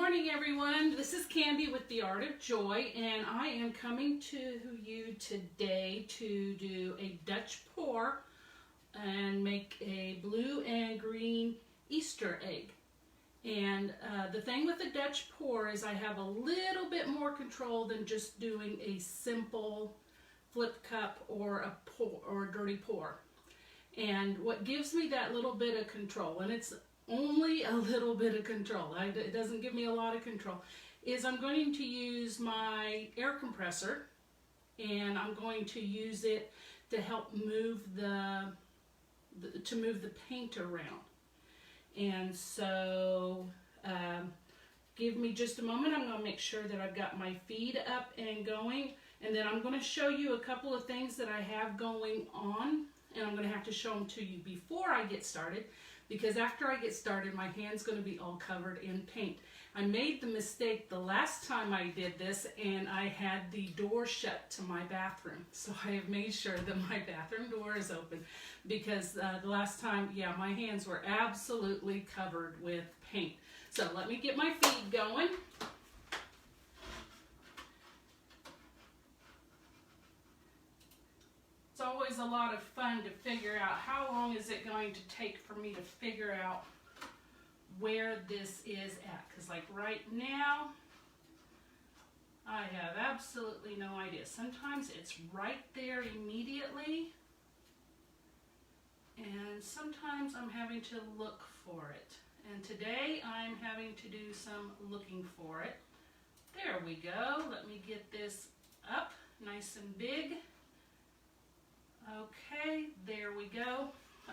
morning, everyone. This is Candy with The Art of Joy, and I am coming to you today to do a Dutch pour and make a blue and green Easter egg. And the thing with the Dutch pour is I have a little bit more control than just doing a simple flip cup or a pour or a dirty pour. And what gives me that little bit of control, and it's only a little bit of control, it doesn't give me a lot of control, is I'm going to use my air compressor, and I'm going to use it to help move the paint around. And so give me just a moment. I'm going to make sure that I've got my feed up and going, and then I'm going to show you a couple of things that I have going on, and I'm going to have to show them to you before I get started, because after I get started, my hand's going to be all covered in paint. I made the mistake the last time I did this, and I had the door shut to my bathroom. So I have made sure that my bathroom door is open, because the last time, yeah, my hands were absolutely covered with paint. So let me get my feed going. It's always a lot of fun to figure out how long is it going to take for me to figure out where this is at. Because like right now, I have absolutely no idea. Sometimes it's right there immediately, and sometimes I'm having to look for it. And today I'm having to do some looking for it. There we go. Let me get this up nice and big. Okay, there we go.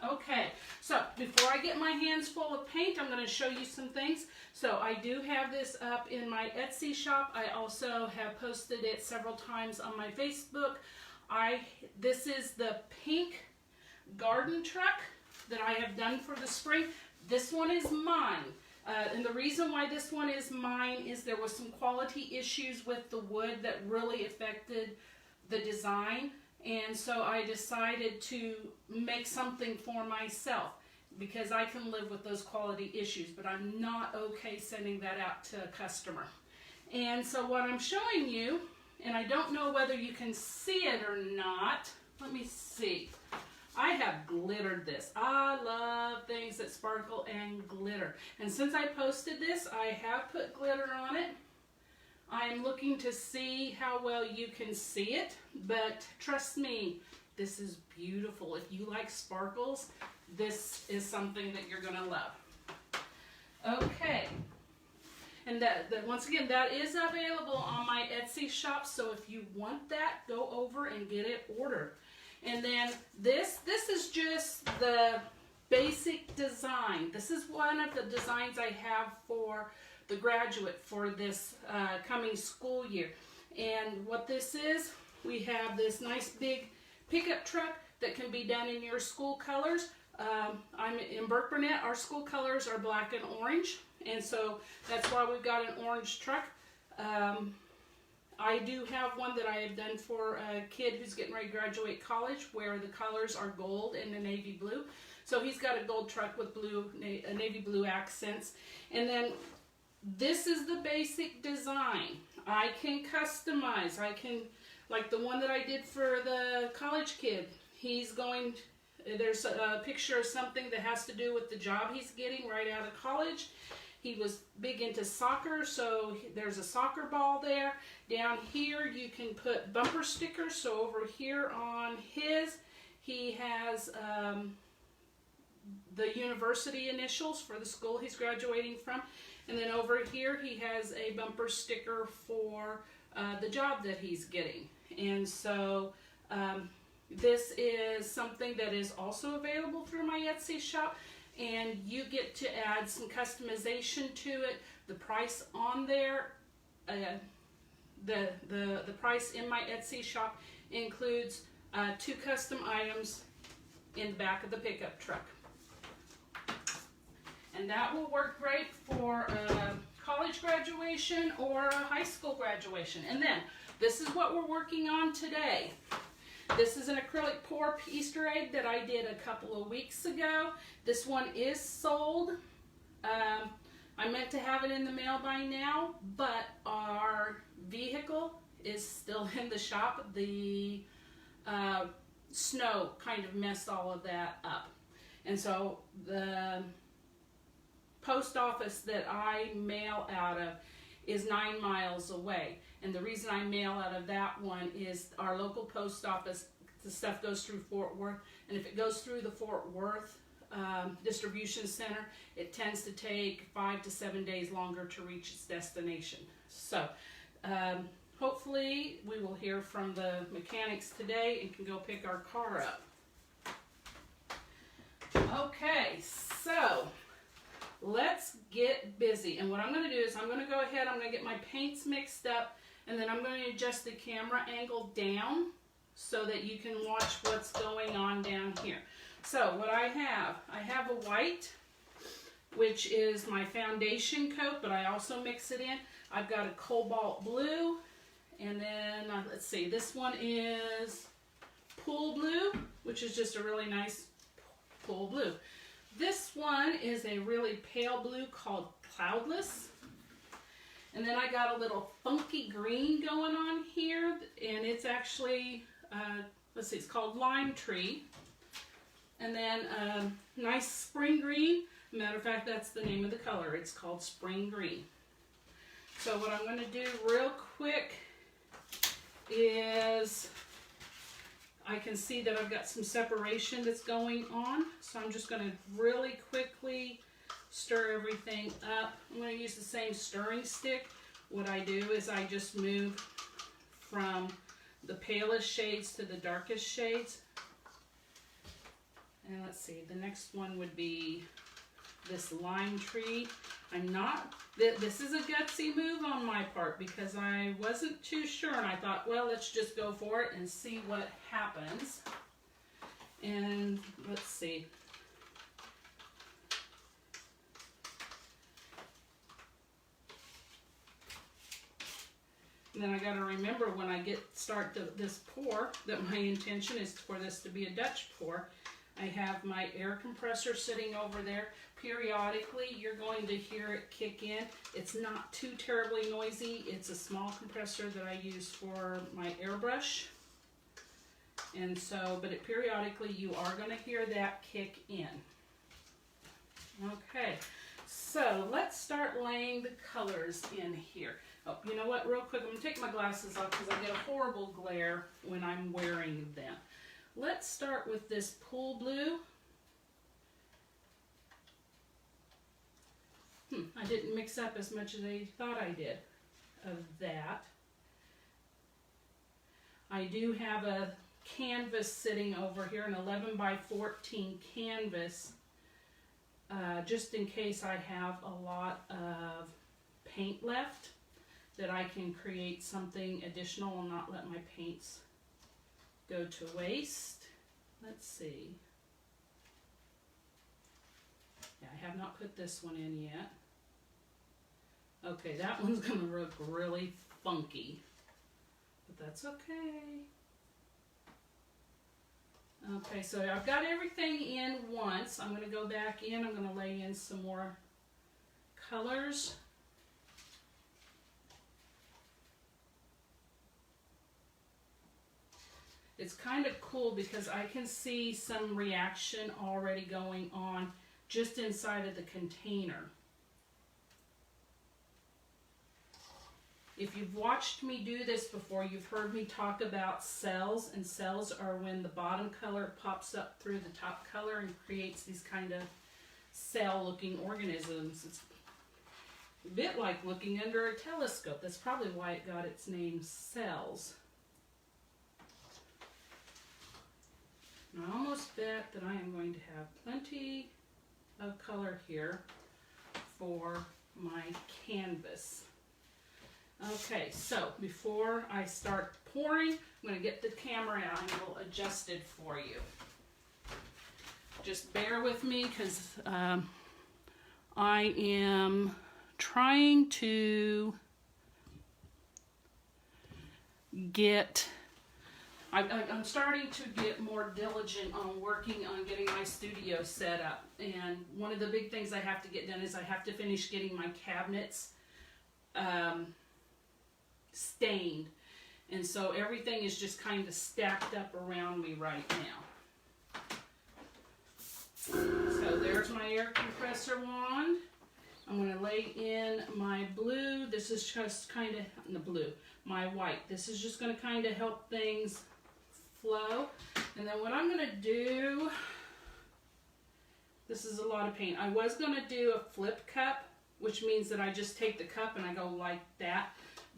Okay, so before I get my hands full of paint, I'm going to show you some things. So I do have this up in my Etsy shop. I also have posted it several times on my Facebook. This is the pink garden truck that I have done for the spring. This one is mine. And the reason why this one is mine is there was some quality issues with the wood that really affected the design. And so I decided to make something for myself, because I can live with those quality issues, but I'm not okay sending that out to a customer. And so what I'm showing you, and I don't know whether you can see it or not, let me see. I have glittered this. I love things that sparkle and glitter. And since I posted this, I have put glitter on it. I'm looking to see how well you can see it, but trust me, this is beautiful. If you like sparkles, this is something that you're going to love. Okay, and once again, that is available on my Etsy shop, so if you want that, go over and get it ordered. And then this is just the basic design. This is one of the designs I have for the graduate for this coming school year. And what this is, we have this nice big pickup truck that can be done in your school colors. I'm in Burke Burnett. Our school colors are black and orange, and so that's why we've got an orange truck. I do have one that I have done for a kid who's getting ready to graduate college, where the colors are gold and a navy blue. So he's got a gold truck with navy blue accents. And then this is the basic design. I can customize. I can, like the one that I did for the college kid, there's a picture of something that has to do with the job he's getting right out of college. He was big into soccer, so there's a soccer ball there. Down here you can put bumper stickers. So over here on his, he has the university initials for the school he's graduating from. And then over here he has a bumper sticker for the job that he's getting. And so this is something that is also available through my Etsy shop, and you get to add some customization to it. The price on there, the price in my Etsy shop includes 2 custom items in the back of the pickup truck. And that will work great for a college graduation or a high school graduation. And then, this is what we're working on today. This is an acrylic pour Easter egg that I did a couple of weeks ago. This one is sold. I meant to have it in the mail by now, but our vehicle is still in the shop. The snow kind of messed all of that up. And so the post office that I mail out of is 9 miles away. And the reason I mail out of that one is our local post office, the stuff goes through Fort Worth. And if it goes through the Fort Worth distribution center, it tends to take 5 to 7 days longer to reach its destination. So hopefully we will hear from the mechanics today and can go pick our car up. Okay, so let's get busy. And what I'm going to do is I'm going to go ahead, I'm going to get my paints mixed up, and then I'm going to adjust the camera angle down so that you can watch what's going on down here. So what I have a white, which is my foundation coat, but I also mix it in. I've got a cobalt blue, and then let's see, this one is pool blue, which is just a really nice pool blue. This one is a really pale blue called Cloudless. And then I got a little funky green going on here, and it's actually, let's see, it's called Lime Tree. And then nice spring green. Matter of fact, that's the name of the color. It's called Spring Green. So what I'm going to do real quick is, I can see that I've got some separation that's going on. So I'm just going to really quickly stir everything up. I'm going to use the same stirring stick. What I do is I just move from the palest shades to the darkest shades. And let's see, the next one would be this Lime Tree. This is a gutsy move on my part because I wasn't too sure, and I thought, well, let's just go for it and see what happens. And let's see. And then I got to remember when I start this pour that my intention is for this to be a Dutch pour. I have my air compressor sitting over there. Periodically, you're going to hear it kick in. It's not too terribly noisy. It's a small compressor that I use for my airbrush. And so, but periodically you are going to hear that kick in. Okay, so let's start laying the colors in here. Oh, you know what, real quick, I'm going to take my glasses off because I get a horrible glare when I'm wearing them. Let's start with this pool blue. I didn't mix up as much as I thought I did of that. I do have a canvas sitting over here, an 11 by 14 canvas, just in case I have a lot of paint left, that I can create something additional and not let my paints go to waste. Let's see. Yeah, I have not put this one in yet. Okay, that one's going to look really funky, but that's okay. Okay, so I've got everything in once. I'm going to go back in. I'm going to lay in some more colors. It's kind of cool because I can see some reaction already going on just inside of the container. If you've watched me do this before, you've heard me talk about cells, and cells are when the bottom color pops up through the top color and creates these kind of cell-looking organisms. It's a bit like looking under a telescope. That's probably why it got its name, cells. And I almost bet that I am going to have plenty of color here for my canvas. Okay, so before I start pouring, I'm going to get the camera angle adjusted for you. Just bear with me because I am trying to get I'm starting to get more diligent on working on getting my studio set up. And one of the big things I have to get done is I have to finish getting my cabinets stained. And so everything is just kind of stacked up around me right now. So there's my air compressor wand. I'm going to lay in my blue. This is just kind of, the blue, my white. This is just going to kind of help things flow. And then what I'm going to do, this is a lot of paint. I was going to do a flip cup, which means that I just take the cup and I go like that.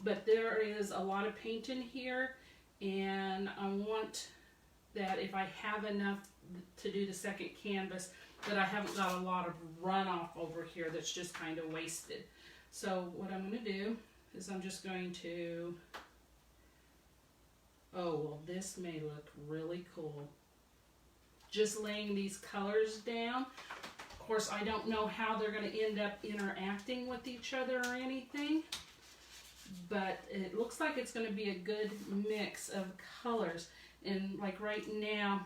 But there is a lot of paint in here, and I want that if I have enough to do the second canvas, that I haven't got a lot of runoff over here that's just kind of wasted. So what I'm going to do is I'm just going to, oh, well, this may look really cool. Just laying these colors down. Of course, I don't know how they're going to end up interacting with each other or anything, but it looks like it's going to be a good mix of colors. And like right now,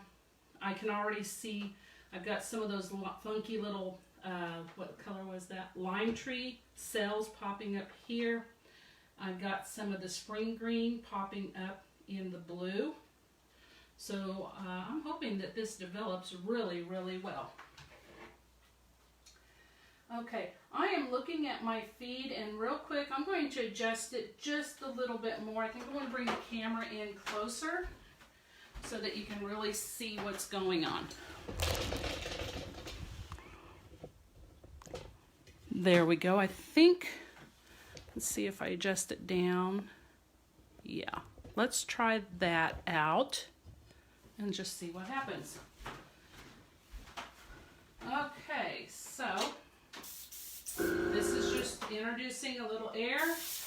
I can already see I've got some of those funky little, what color was that? Lime tree cells popping up here. I've got some of the spring green popping up in the blue. So I'm hoping that this develops really, really well. Okay, I am looking at my feed, and real quick, I'm going to adjust it just a little bit more. I think I'm going to bring the camera in closer so that you can really see what's going on. There we go. I think, let's see if I adjust it down. Yeah, let's try that out and just see what happens. Okay, so this is just introducing a little air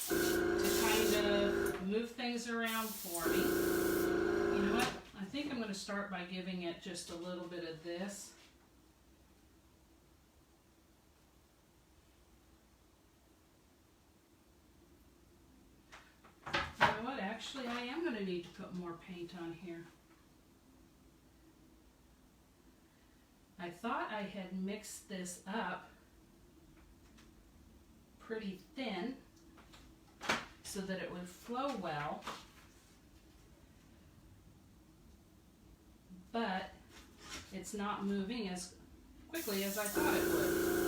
to kind of move things around for me. You know what? I think I'm going to start by giving it just a little bit of this. You know what? Actually, I am going to need to put more paint on here. I thought I had mixed this up pretty thin so that it would flow well, but it's not moving as quickly as I thought it would.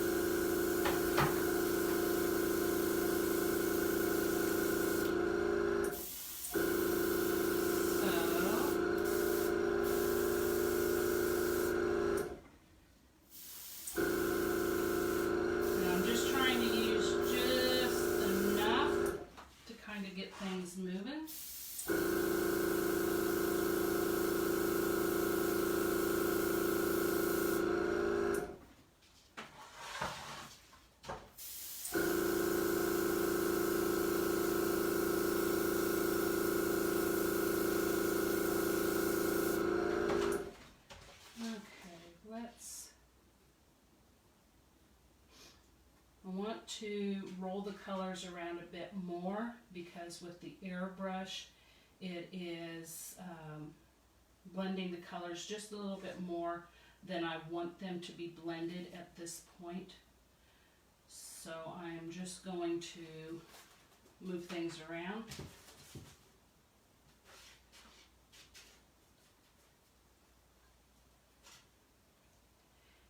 Things moving. I want to roll the colors around a bit more because with the airbrush it is blending the colors just a little bit more than I want them to be blended at this point. So I'm just going to move things around.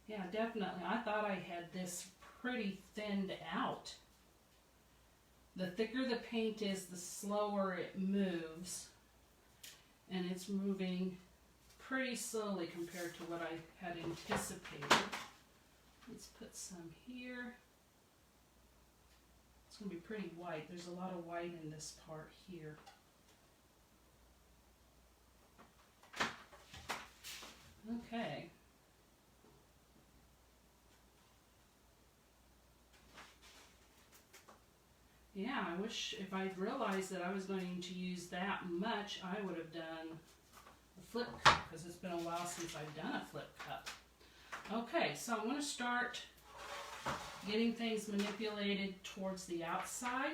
Yeah, definitely. I thought I had this pretty thinned out. The thicker the paint is, the slower it moves, and it's moving pretty slowly compared to what I had anticipated. Let's put some here. It's going to be pretty white. There's a lot of white in this part here. Okay. Yeah, I wish if I'd realized that I was going to use that much, I would have done a flip cup, because it's been a while since I've done a flip cup. Okay, so I'm going to start getting things manipulated towards the outside.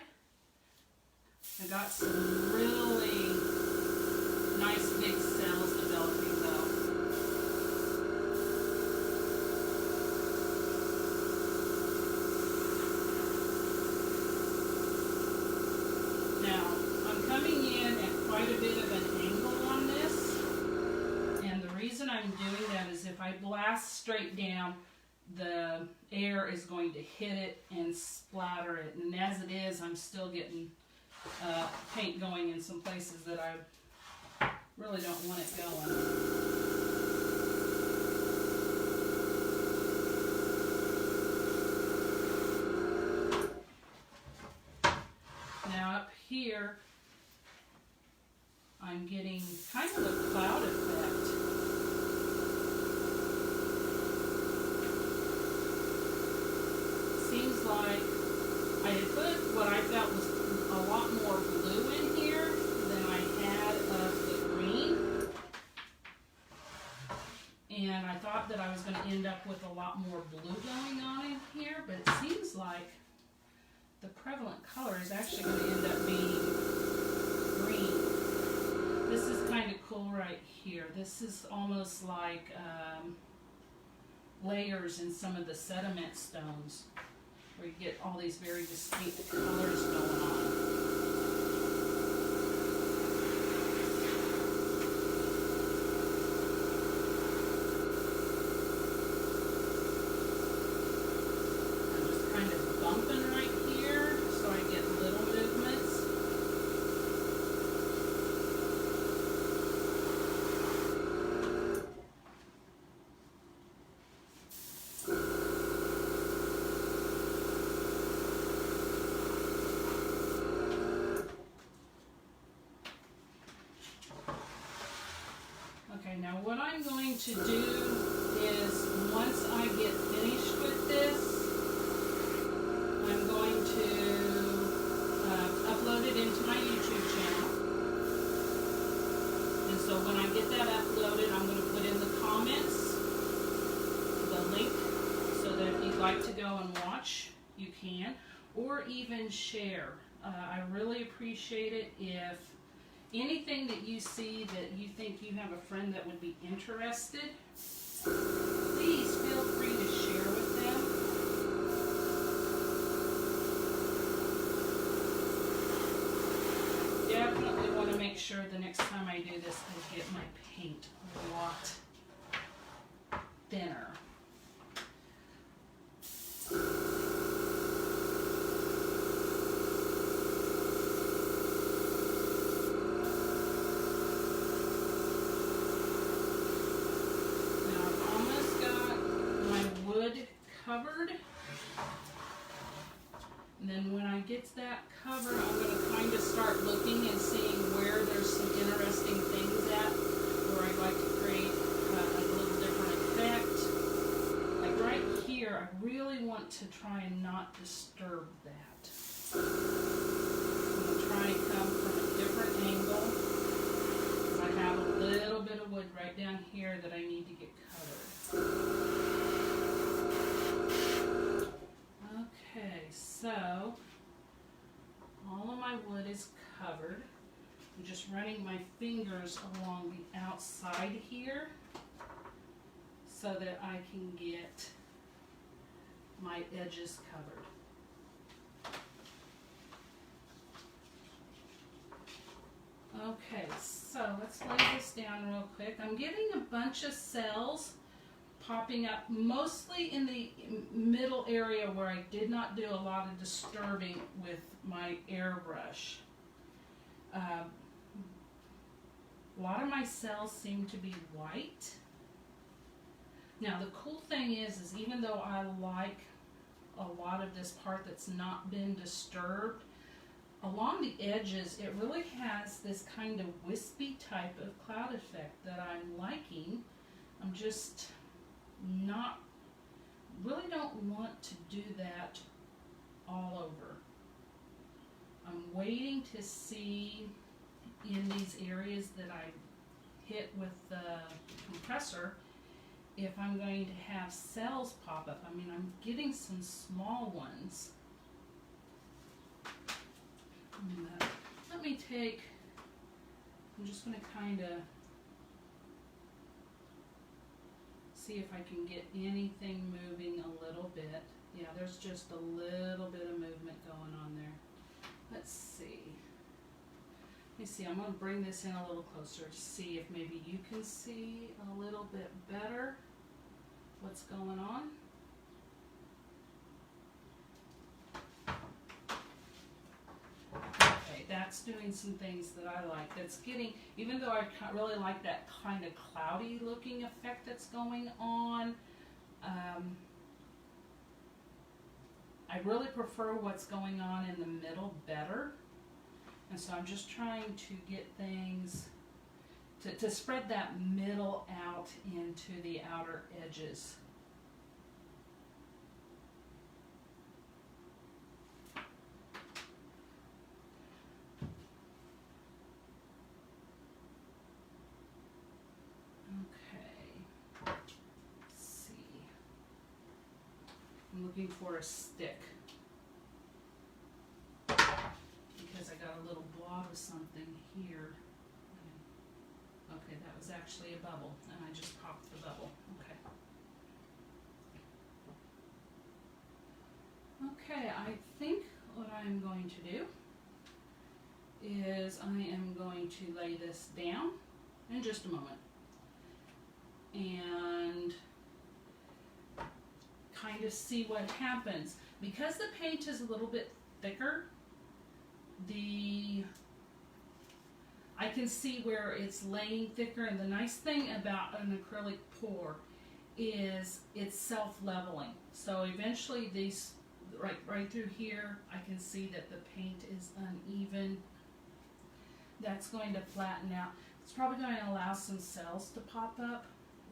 I got some really nice big cells developing though. Now, I'm coming in at quite a bit of an angle on this, and the reason I'm doing that is if I blast straight down, the air is going to hit it and splatter it, and as it is, I'm still getting paint going in some places that I really don't want it going. Now up here, I'm getting kind of a cloud effect. Seems like I had put what I felt was a lot more blue in here than I had of the green. And I thought that I was going to end up with a lot more blue going on in here, but it seems like the prevalent color is actually going to end up being green. This is kind of cool right here. This is almost like layers in some of the sediment stones, where you get all these very distinct colors going on. I'm just kind of bumping right here so I get little movements. Okay, now what I'm going to do is, once I get finished with this, I'm going to upload it into my YouTube channel. And so when I get that uploaded, I'm going to put in the comments the link so that if you'd like to go and watch, you can, or even share. I really appreciate it if anything that you see that you think you have a friend that would be interested, please feel free to share with them. Definitely want to make sure the next time I do this, I get my paint a lot thinner. Covered, and then when I get that covered, I'm going to kind of start looking and seeing where there's some interesting things at, where I'd like to create a little different effect. Like right here, I really want to try and not disturb that. I'm going to try and come from a different angle, because I have a little bit of wood right down here that I need to get covered. Okay, so all of my wood is covered. I'm just running my fingers along the outside here so that I can get my edges covered. Okay, so let's lay this down real quick. I'm getting a bunch of cells popping up, mostly in the middle area where I did not do a lot of disturbing with my airbrush. A lot of my cells seem to be white. Now the cool thing is even though I like a lot of this part that's not been disturbed, along the edges it really has this kind of wispy type of cloud effect that I'm liking. I'm just really don't want to do that all over. I'm waiting to see in these areas that I hit with the compressor if I'm going to have cells pop up. I mean, I'm getting some small ones. Let me take I'm just going to kind of see if I can get anything moving a little bit. Yeah, there's just a little bit of movement going on there. Let's see. Let me see, I'm going to bring this in a little closer to see if maybe you can see a little bit better what's going on. Okay, that's doing some things that I like. That's getting, even though I really like that kind of cloudy looking effect that's going on, I really prefer what's going on in the middle better. And so I'm just trying to get things to spread that middle out into the outer edges. Okay, let's see. I'm looking for a stick, because I got a little blob of something here. Okay, that was actually a bubble, and I just popped the bubble. Okay. Okay, I think what I'm going to do is I am going to lay this down in just a moment and kind of see what happens. Because the paint is a little bit thicker, I can see where it's laying thicker, and the nice thing about an acrylic pour is it's self-leveling. So eventually these, right through here, I can see that the paint is uneven. That's going to flatten out. It's probably going to allow some cells to pop up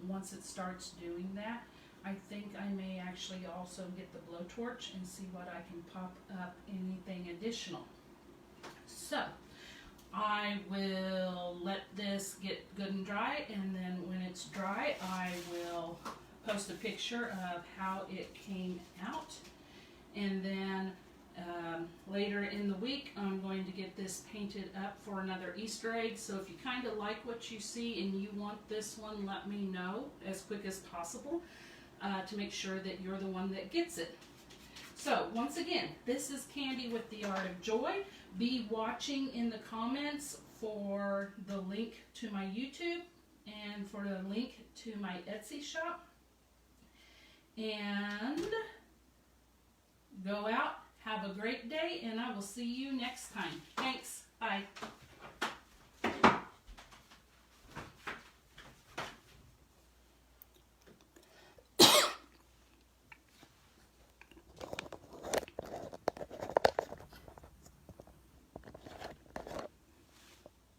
once it starts doing that. I think I may actually also get the blowtorch and see what I can pop up anything additional. So I will let this get good and dry, and then when it's dry, I will post a picture of how it came out. And then later in the week, I'm going to get this painted up for another Easter egg. So if you kind of like what you see and you want this one, let me know as quick as possible to make sure that you're the one that gets it. So once again, this is Candy with the Art of Joy. Be watching in the comments for the link to my YouTube and for the link to my Etsy shop. And go out, have a great day, and I will see you next time. Thanks. Bye.